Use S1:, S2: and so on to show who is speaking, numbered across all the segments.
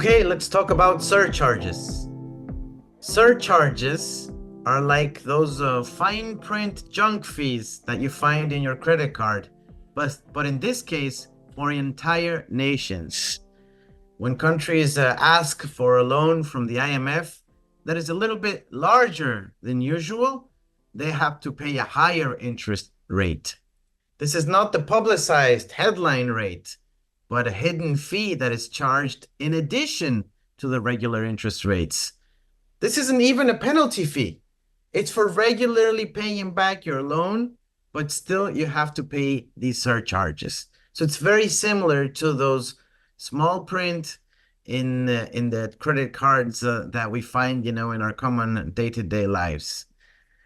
S1: Okay, let's talk about surcharges. Surcharges are like those fine print junk fees that you find in your credit card, but in this case, for entire nations. When countries ask for a loan from the IMF that is a little bit larger than usual, they have to pay a higher interest rate. This is not the publicized headline rate, but a hidden fee that is charged in addition to the regular interest rates. This isn't even a penalty fee. It's for regularly paying back your loan, but still you have to pay these surcharges. So it's very similar to those small print in the credit cards that we find, in our common day-to-day lives.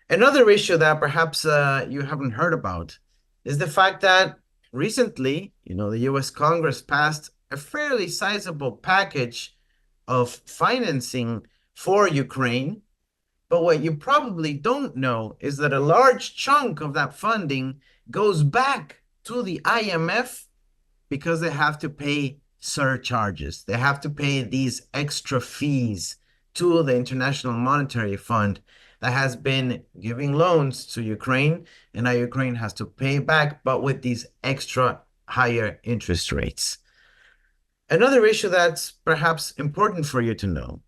S1: Another issue that perhaps you haven't heard about is the fact that recently, the US Congress passed a fairly sizable package of financing for Ukraine. But what you probably don't know is that a large chunk of that funding goes back to the IMF because they have to pay surcharges. They have to pay these extra fees to the International Monetary Fund that has been giving loans to Ukraine, and now Ukraine has to pay back, but with these extra higher interest rates. Another issue that's perhaps important for you to know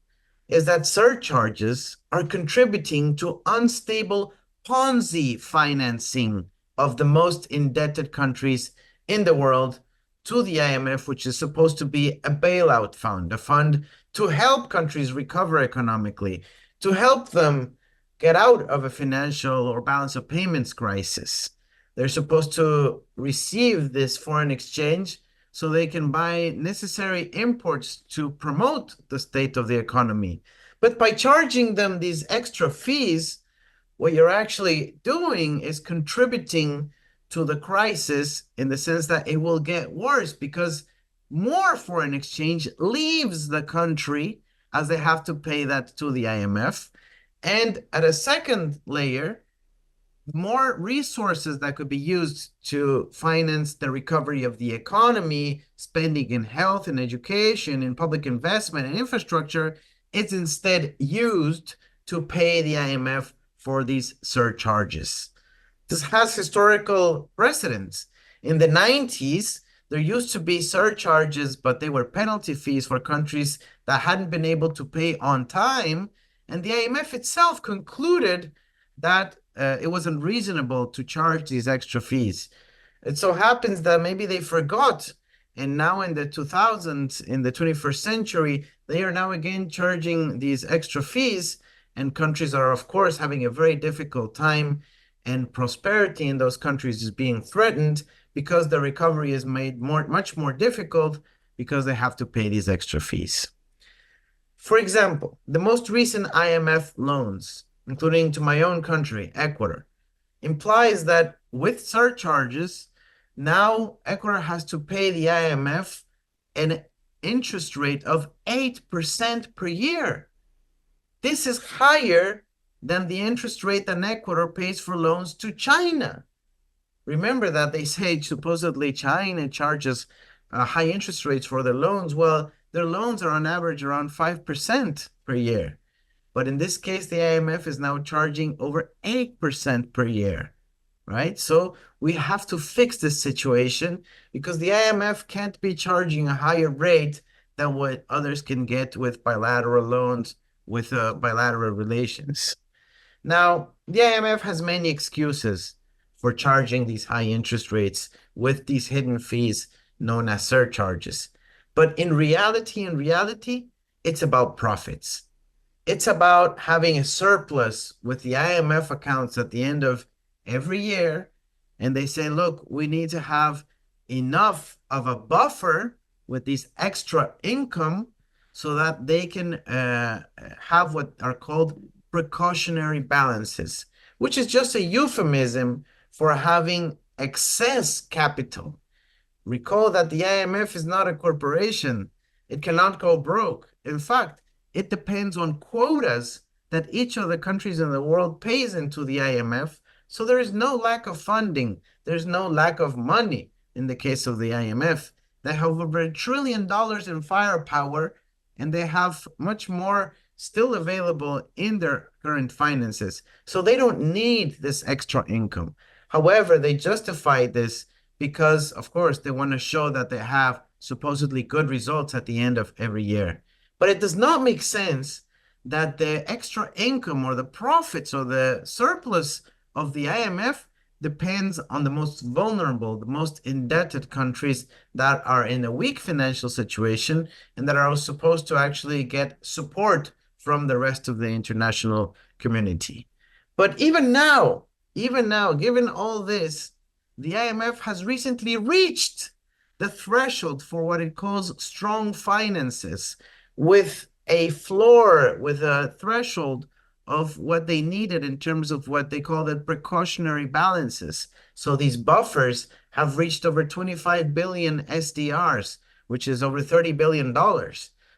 S1: is that surcharges are contributing to unstable Ponzi financing of the most indebted countries in the world to the IMF, which is supposed to be a bailout fund, a fund to help countries recover economically, to help them get out of a financial or balance of payments crisis. They're supposed to receive this foreign exchange so they can buy necessary imports to promote the state of the economy. But by charging them these extra fees, what you're actually doing is contributing to the crisis in the sense that it will get worse because more foreign exchange leaves the country as they have to pay that to the IMF. And at a second layer, more resources that could be used to finance the recovery of the economy, spending in health and education, in public investment and infrastructure, is instead used to pay the IMF for these surcharges. This has historical precedents. In the 90s, there used to be surcharges, but they were penalty fees for countries that hadn't been able to pay on time. And the IMF itself concluded that it was unreasonable to charge these extra fees. It so happens that maybe they forgot, and now in the 2000s, in the 21st century, they are now again charging these extra fees, and countries are, of course, having a very difficult time, and prosperity in those countries is being threatened because the recovery is made much more difficult because they have to pay these extra fees. For example, the most recent IMF loans, including to my own country, Ecuador, implies that with surcharges, now Ecuador has to pay the IMF an interest rate of 8% per year. This is higher than the interest rate that Ecuador pays for loans to China. Remember that they say supposedly China charges high interest rates for their loans. Well, their loans are on average around 5% per year. But in this case, the IMF is now charging over 8% per year, right? So we have to fix this situation because the IMF can't be charging a higher rate than what others can get with bilateral loans, with bilateral relations. Now, the IMF has many excuses for charging these high interest rates with these hidden fees known as surcharges. But in reality, it's about profits. It's about having a surplus with the IMF accounts at the end of every year. And they say, look, we need to have enough of a buffer with this extra income so that they can have what are called precautionary balances, which is just a euphemism for having excess capital. Recall that the IMF is not a corporation. It cannot go broke. In fact, it depends on quotas that each of the countries in the world pays into the IMF. So there is no lack of funding. There's no lack of money in the case of the IMF. They have over $1 trillion in firepower, and they have much more still available in their current finances. So they don't need this extra income. However, they justify this because, of course, they want to show that they have supposedly good results at the end of every year. But it does not make sense that the extra income or the profits or the surplus of the IMF depends on the most vulnerable, the most indebted countries that are in a weak financial situation and that are supposed to actually get support from the rest of the international community. But even now, given all this, the IMF has recently reached the threshold for what it calls strong finances, with a floor, with a threshold of what they needed in terms of what they call the precautionary balances. So these buffers have reached over 25 billion SDRs, which is over $30 billion.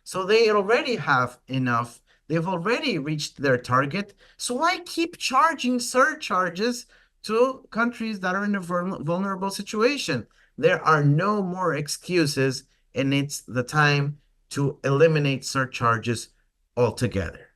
S1: So they already have enough. They've already reached their target. So why keep charging surcharges to countries that are in a vulnerable situation? There are no more excuses, and it's the time to eliminate surcharges altogether.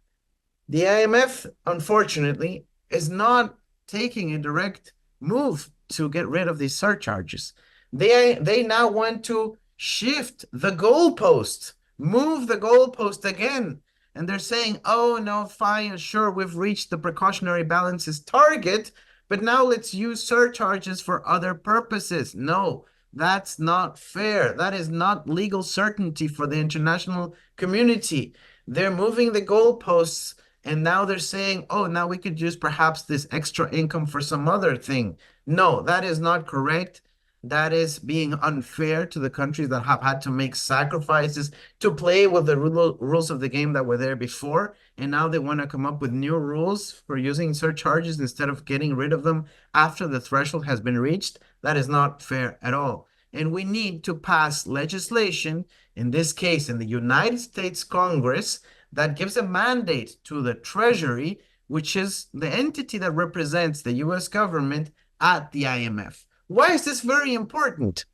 S1: The IMF, unfortunately, is not taking a direct move to get rid of these surcharges. They now want to shift the goalpost, move the goalpost again. And they're saying, oh, no, fine, sure, we've reached the precautionary balances target, but now let's use surcharges for other purposes. No, that's not fair. That is not legal certainty for the international community. They're moving the goalposts, and now they're saying, oh, now we could use perhaps this extra income for some other thing. No, that is not correct. That is being unfair to the countries that have had to make sacrifices to play with the rules of the game that were there before. And now they want to come up with new rules for using surcharges instead of getting rid of them after the threshold has been reached. That is not fair at all. And we need to pass legislation, in this case in the United States Congress, that gives a mandate to the Treasury, which is the entity that represents the US government at the IMF. Why is this very important?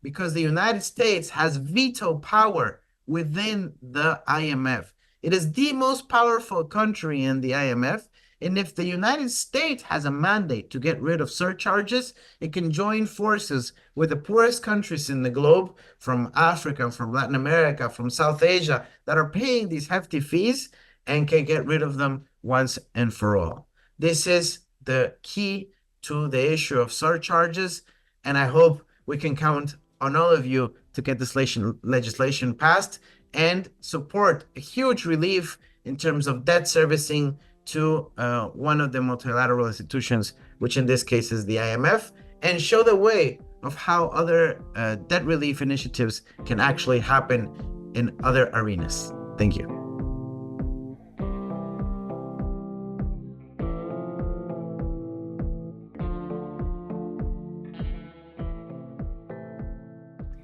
S1: Because the United States has veto power within the IMF. It is the most powerful country in the IMF. And if the United States has a mandate to get rid of surcharges, it can join forces with the poorest countries in the globe, from Africa, from Latin America, from South Asia, that are paying these hefty fees, and can get rid of them once and for all. This is the key to the issue of surcharges, and I hope we can count on all of you to get this legislation passed and support a huge relief in terms of debt servicing to one of the multilateral institutions, which in this case is the IMF, and show the way of how other debt relief initiatives can actually happen in other arenas. Thank you.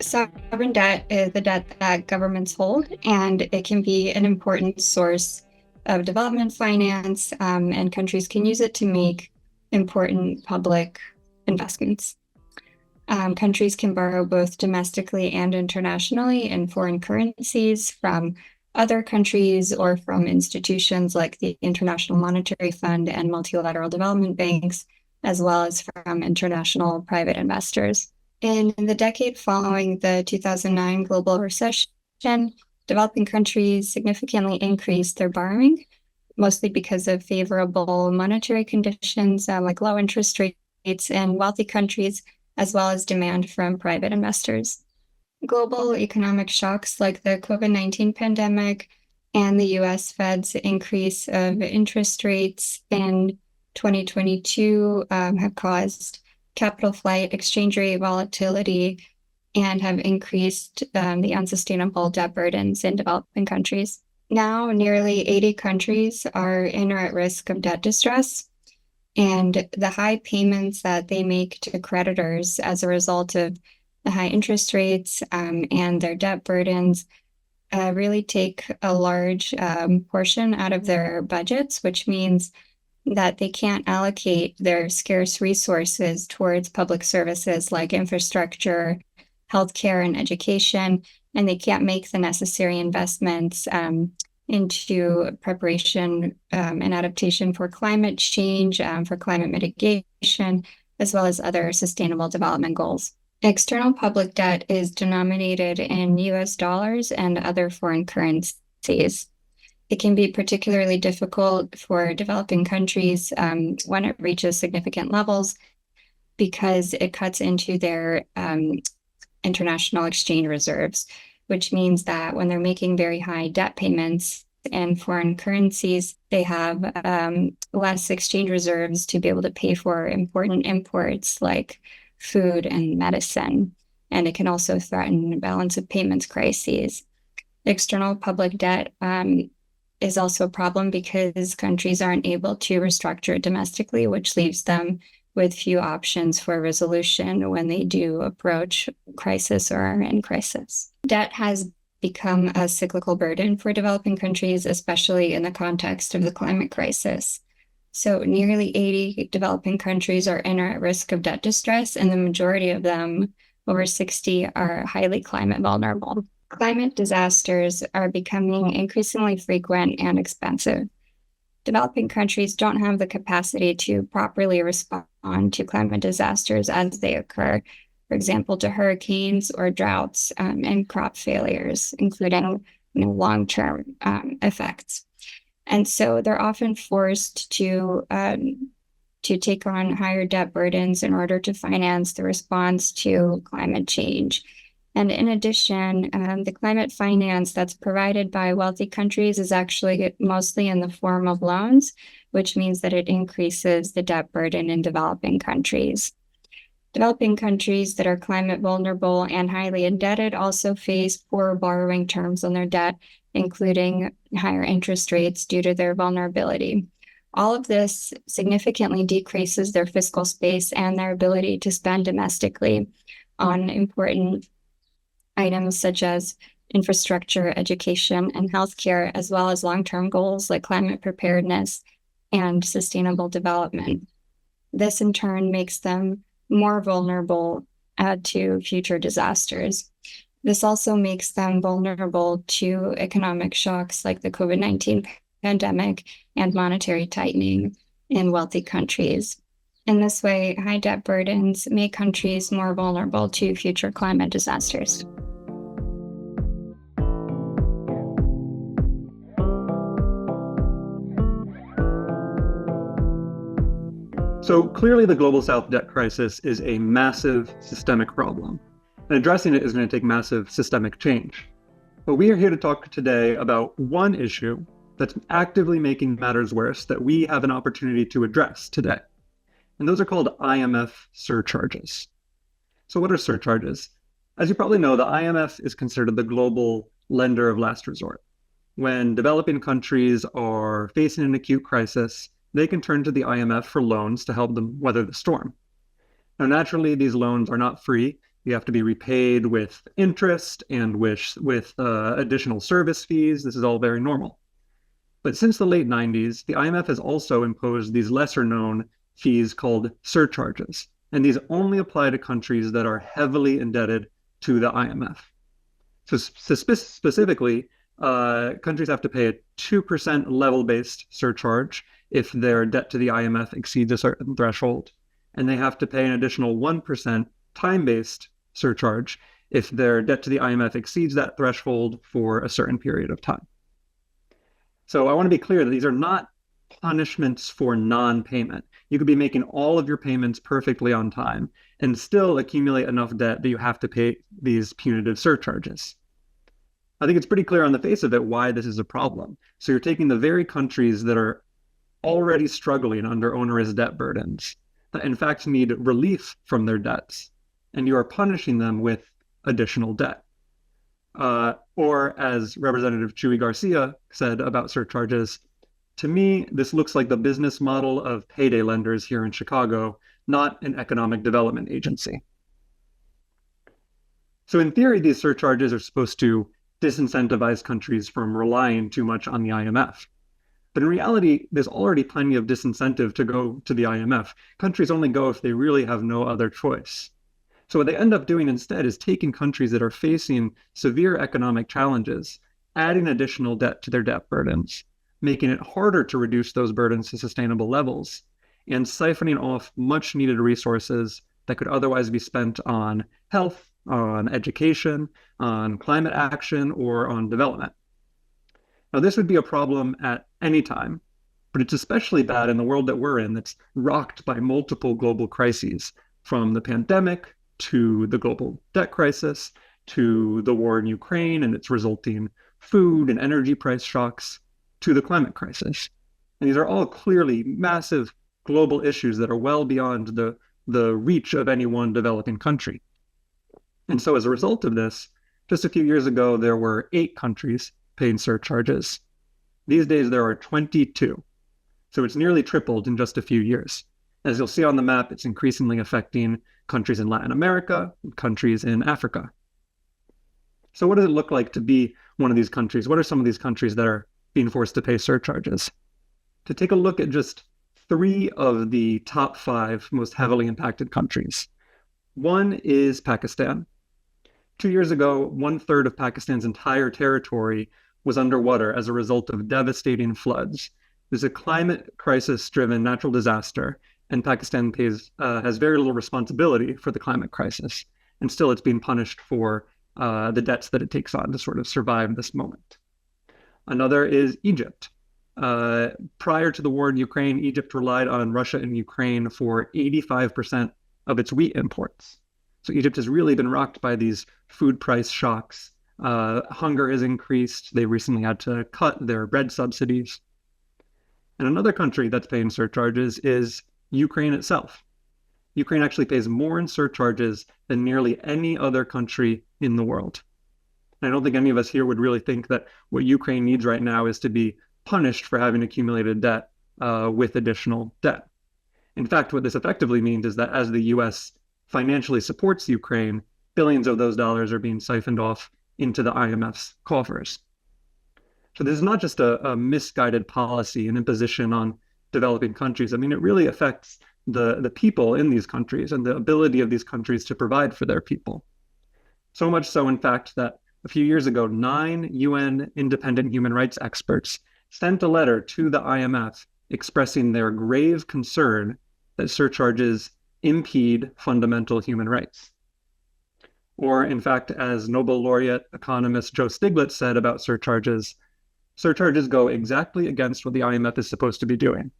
S2: Sovereign debt is the debt that governments hold, and it can be an important source of development finance, and countries can use it to make important public investments. Countries can borrow both domestically and internationally in foreign currencies from other countries or from institutions like the International Monetary Fund and multilateral development banks, as well as from international private investors. In the decade following the 2009 global recession, developing countries significantly increased their borrowing, mostly because of favorable monetary conditions like low interest rates in wealthy countries, as well as demand from private investors. Global economic shocks like the COVID-19 pandemic and the US Fed's increase of interest rates in 2022 have caused capital flight, exchange rate volatility, and have increased the unsustainable debt burdens in developing countries. Now, nearly 80 countries are in or at risk of debt distress, and the high payments that they make to creditors as a result of the high interest rates and their debt burdens really take a large portion out of their budgets, which means that they can't allocate their scarce resources towards public services like infrastructure, healthcare, and education, and they can't make the necessary investments into preparation and adaptation for climate change, for climate mitigation, as well as other sustainable development goals. External public debt is denominated in US dollars and other foreign currencies. It can be particularly difficult for developing countries when it reaches significant levels because it cuts into their international exchange reserves, which means that when they're making very high debt payments in foreign currencies, they have less exchange reserves to be able to pay for important imports like food and medicine. And it can also threaten balance of payments crises. External public debt is also a problem because countries aren't able to restructure it domestically, which leaves them with few options for resolution when they do approach crisis or are in crisis. Debt has become a cyclical burden for developing countries, especially in the context of the climate crisis. So nearly 80 developing countries are in or at risk of debt distress, and the majority of them, over 60, are highly climate vulnerable. Climate disasters are becoming increasingly frequent and expensive. Developing countries don't have the capacity to properly respond to climate disasters as they occur, for example, to hurricanes or droughts and crop failures, including long-term effects. And so they're often forced to take on higher debt burdens in order to finance the response to climate change. And in addition, the climate finance that's provided by wealthy countries is actually mostly in the form of loans, which means that it increases the debt burden in developing countries. Developing countries that are climate vulnerable and highly indebted also face poor borrowing terms on their debt, including higher interest rates due to their vulnerability. All of this significantly decreases their fiscal space and their ability to spend domestically on important items such as infrastructure, education, and healthcare, as well as long-term goals like climate preparedness and sustainable development. This in turn makes them more vulnerable to future disasters. This also makes them vulnerable to economic shocks like the COVID-19 pandemic and monetary tightening in wealthy countries. In this way, high debt burdens make countries more vulnerable to future climate disasters.
S3: So clearly the Global South debt crisis is a massive systemic problem, and addressing it is going to take massive systemic change. But we are here to talk today about one issue that's actively making matters worse that we have an opportunity to address today. And those are called IMF surcharges. So what are surcharges? As you probably know, the IMF is considered the global lender of last resort. When developing countries are facing an acute crisis, they can turn to the IMF for loans to help them weather the storm. Now, naturally, these loans are not free. You have to be repaid with interest and with additional service fees. This is all very normal. But since the late 90s, the IMF has also imposed these lesser-known fees called surcharges, and these only apply to countries that are heavily indebted to the IMF. So specifically, countries have to pay a 2% level-based surcharge if their debt to the IMF exceeds a certain threshold, and they have to pay an additional 1% time-based surcharge if their debt to the IMF exceeds that threshold for a certain period of time. So I want to be clear that these are not punishments for non-payment. You could be making all of your payments perfectly on time and still accumulate enough debt that you have to pay these punitive surcharges. I think it's pretty clear on the face of it why this is a problem. So you're taking the very countries that are already struggling under onerous debt burdens, that in fact need relief from their debts, and you are punishing them with additional debt. Or as Representative Chuy Garcia said about surcharges, to me, this looks like the business model of payday lenders here in Chicago, not an economic development agency. So in theory, these surcharges are supposed to disincentivize countries from relying too much on the IMF. But in reality, there's already plenty of disincentive to go to the IMF. Countries only go if they really have no other choice. So what they end up doing instead is taking countries that are facing severe economic challenges, adding additional debt to their debt burdens, making it harder to reduce those burdens to sustainable levels, and siphoning off much needed resources that could otherwise be spent on health, on education, on climate action, or on development. Now, this would be a problem at any time, but it's especially bad in the world that we're in that's rocked by multiple global crises, from the pandemic to the global debt crisis to the war in Ukraine and its resulting food and energy price shocks to the climate crisis. And these are all clearly massive global issues that are well beyond the reach of any one developing country. And so as a result of this, just a few years ago, there were 8 countries paying surcharges. These days, there are 22. So it's nearly tripled in just a few years. As you'll see on the map, it's increasingly affecting countries in Latin America and countries in Africa. So what does it look like to be one of these countries? What are some of these countries that are being forced to pay surcharges? To take a look at just 3 of the top 5 most heavily impacted countries. One is Pakistan. 2 years ago, 1/3 of Pakistan's entire territory was underwater as a result of devastating floods. There's a climate crisis-driven natural disaster, and Pakistan has very little responsibility for the climate crisis. And still, it's being punished for the debts that it takes on to sort of survive this moment. Another is Egypt. Prior to the war in Ukraine, Egypt relied on Russia and Ukraine for 85% of its wheat imports. So Egypt has really been rocked by these food price shocks. Hunger has increased. They recently had to cut their bread subsidies. And another country that's paying surcharges is Ukraine itself. Ukraine actually pays more in surcharges than nearly any other country in the world. And I don't think any of us here would really think that what Ukraine needs right now is to be punished for having accumulated debt with additional debt. In fact, what this effectively means is that as the US financially supports Ukraine, billions of those dollars are being siphoned off into the IMF's coffers. So this is not just a misguided policy and imposition on developing countries. I mean, it really affects the people in these countries and the ability of these countries to provide for their people. So much so, in fact, that a few years ago, 9 UN independent human rights experts sent a letter to the IMF expressing their grave concern that surcharges impede fundamental human rights. Or, in fact, as Nobel laureate economist Joe Stiglitz said about surcharges go exactly against what the IMF is supposed to be doing.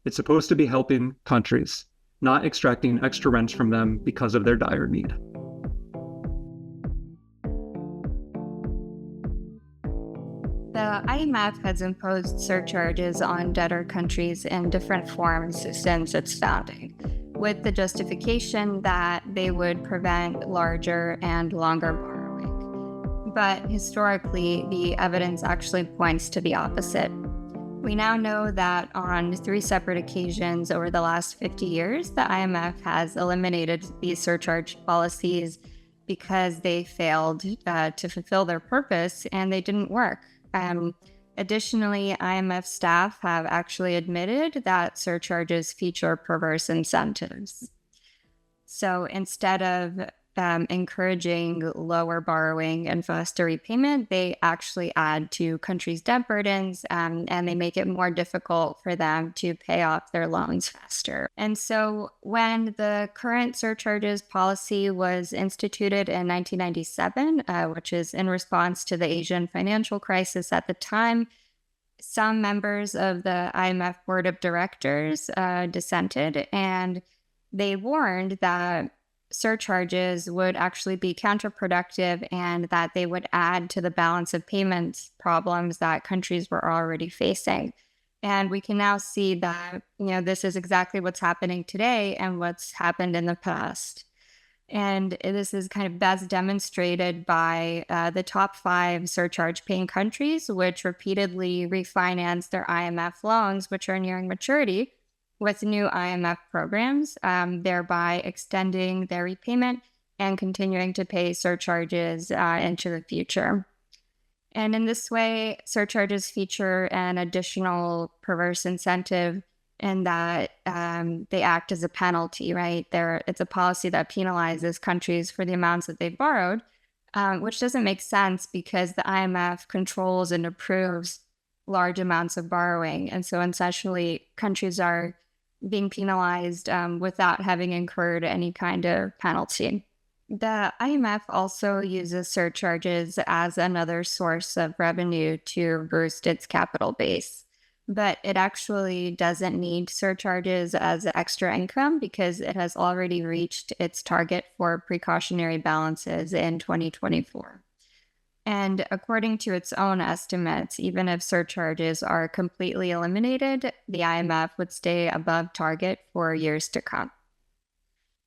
S3: It's supposed to be helping countries, not extracting extra rents from them because of their dire need.
S2: The IMF has imposed surcharges on debtor countries in different forms since its founding, with the justification that they would prevent larger and longer borrowing. But historically, the evidence actually points to the opposite. We now know that on 3 separate occasions over the last 50 years, the IMF has eliminated these surcharge policies because they failed to fulfill their purpose and they didn't work. Additionally, IMF staff have actually admitted that surcharges feature perverse incentives. So instead of encouraging lower borrowing and faster repayment, they actually add to countries' debt burdens and they make it more difficult for them to pay off their loans faster. And so when the current surcharges policy was instituted in 1997, which is in response to the Asian financial crisis at the time, some members of the IMF board of directors dissented, and they warned that surcharges would actually be counterproductive and that they would add to the balance of payments problems that countries were already facing. And we can now see that, this is exactly what's happening today and what's happened in the past. And this is kind of best demonstrated by the top 5 surcharge paying countries, which repeatedly refinance their IMF loans, which are nearing maturity, with new IMF programs, thereby extending their repayment and continuing to pay surcharges into the future. And in this way, surcharges feature an additional perverse incentive in that they act as a penalty, right? It's a policy that penalizes countries for the amounts that they've borrowed, which doesn't make sense because the IMF controls and approves large amounts of borrowing. And so essentially, countries are being penalized without having incurred any kind of penalty. The IMF also uses surcharges as another source of revenue to boost its capital base. But it actually doesn't need surcharges as extra income because it has already reached its target for precautionary balances in 2024. And according to its own estimates, even if surcharges are completely eliminated, the IMF would stay above target for years to come.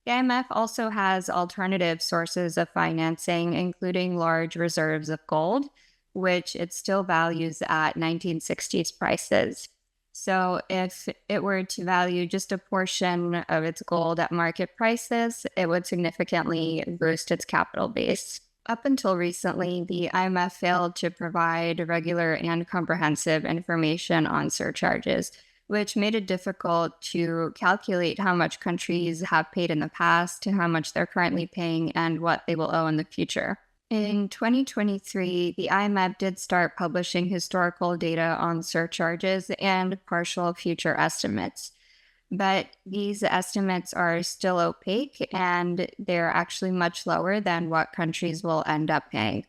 S2: The IMF also has alternative sources of financing, including large reserves of gold, which it still values at 1960s prices. So if it were to value just a portion of its gold at market prices, it would significantly boost its capital base. Up until recently, the IMF failed to provide regular and comprehensive information on surcharges, which made it difficult to calculate how much countries have paid in the past, to how much they're currently paying, and what they will owe in the future. In 2023, the IMF did start publishing historical data on surcharges and partial future estimates. But these estimates are still opaque, and they're actually much lower than what countries will end up paying.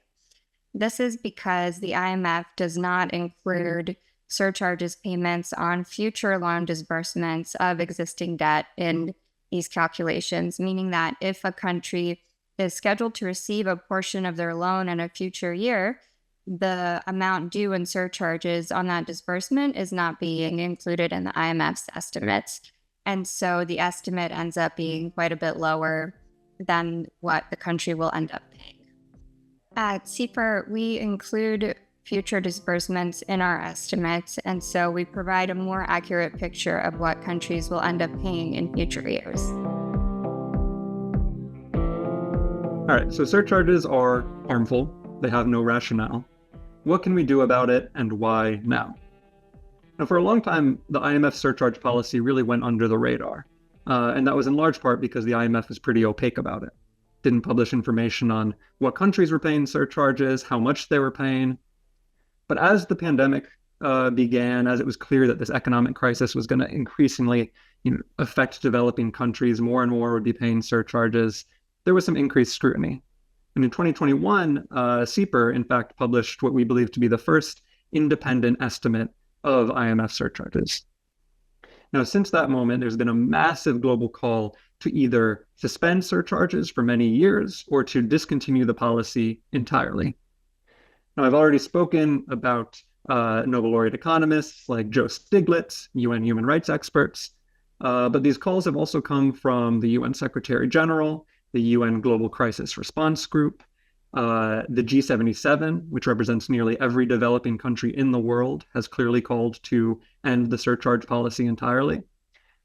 S2: This is because the IMF does not include surcharges payments on future loan disbursements of existing debt in these calculations, meaning that if a country is scheduled to receive a portion of their loan in a future year, the amount due in surcharges on that disbursement is not being included in the IMF's estimates. And so the estimate ends up being quite a bit lower than what the country will end up paying. At CEPR, we include future disbursements in our estimates, and so we provide a more accurate picture of what countries will end up paying in future years.
S3: All right, so surcharges are harmful. They have no rationale. What can we do about it, and why now? Now, for a long time, the IMF surcharge policy really went under the radar, and that was in large part because the IMF was pretty opaque about it. Didn't publish information on what countries were paying surcharges, how much they were paying. But as the pandemic began, as it was clear that this economic crisis was going to increasingly affect developing countries, more and more would be paying surcharges, there was some increased scrutiny. And in 2021, CEPR, in fact, published what we believe to be the first independent estimate of IMF surcharges. Now, since that moment, there's been a massive global call to either suspend surcharges for many years or to discontinue the policy entirely. Now, I've already spoken about Nobel laureate economists like Joe Stiglitz, UN human rights experts, but these calls have also come from the UN Secretary General, the UN Global Crisis Response Group, the G77, which represents nearly every developing country in the world, has clearly called to end the surcharge policy entirely.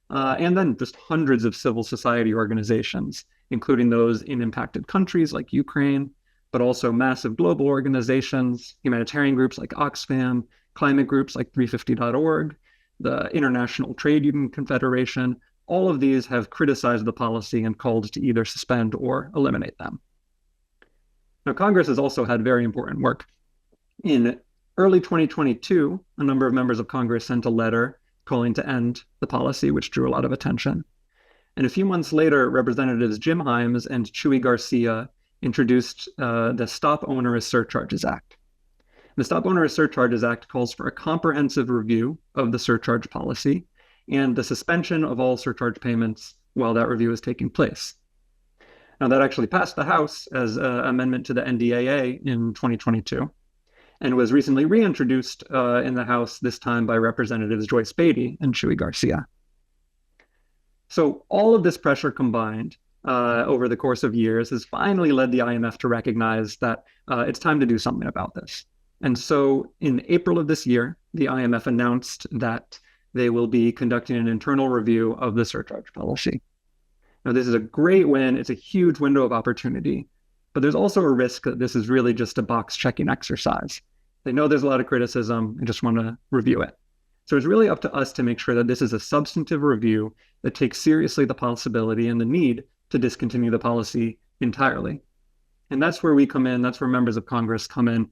S3: And then just hundreds of civil society organizations, including those in impacted countries like Ukraine, but also massive global organizations, humanitarian groups like Oxfam, climate groups like 350.org, the International Trade Union Confederation. All of these have criticized the policy and called to either suspend or eliminate them. Now, Congress has also had very important work. In early 2022, a number of members of Congress sent a letter calling to end the policy, which drew a lot of attention. And a few months later, Representatives Jim Himes and Chuy Garcia introduced the Stop Onerous Surcharges Act. The Stop Onerous Surcharges Act calls for a comprehensive review of the surcharge policy and the suspension of all surcharge payments while that review is taking place. Now, that actually passed the House as an amendment to the NDAA in 2022 and was recently reintroduced in the House, this time by Representatives Joyce Beatty and Chuy Garcia. So all of this pressure combined over the course of years has finally led the IMF to recognize that it's time to do something about this. And so in April of this year, the IMF announced that they will be conducting an internal review of the surcharge policy. Now, this is a great win. It's a huge window of opportunity, but there's also a risk that this is really just a box checking exercise. They know there's a lot of criticism and just want to review it. So it's really up to us to make sure that this is a substantive review that takes seriously the possibility and the need to discontinue the policy entirely. And that's where we come in. That's where members of Congress come in.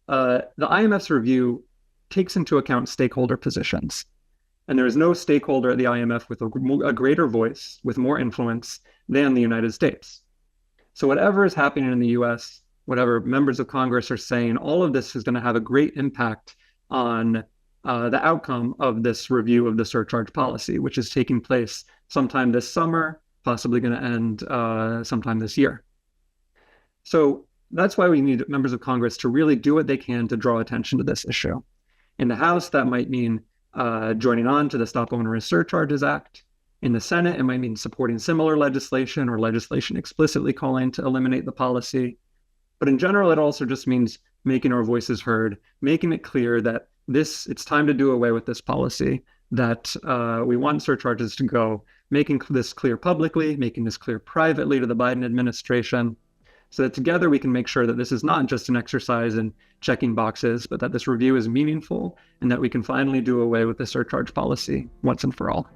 S3: The IMF's review takes into account stakeholder positions. And there is no stakeholder at the IMF with a greater voice, with more influence than the United States. So whatever is happening in the US, whatever members of Congress are saying, all of this is going to have a great impact on the outcome of this review of the surcharge policy, which is taking place sometime this summer, possibly going to end sometime this year. So that's why we need members of Congress to really do what they can to draw attention to this issue. In the House, that might mean joining on to the Stop Onerous Surcharges Act. In the Senate, it might mean supporting similar legislation or legislation explicitly calling to eliminate the policy. But in general, it also just means making our voices heard, making it clear that it's time to do away with this policy, that we want surcharges to go, making this clear publicly, making this clear privately to the Biden administration, so that together we can make sure that this is not just an exercise in checking boxes, but that this review is meaningful and that we can finally do away with the surcharge policy once and for all.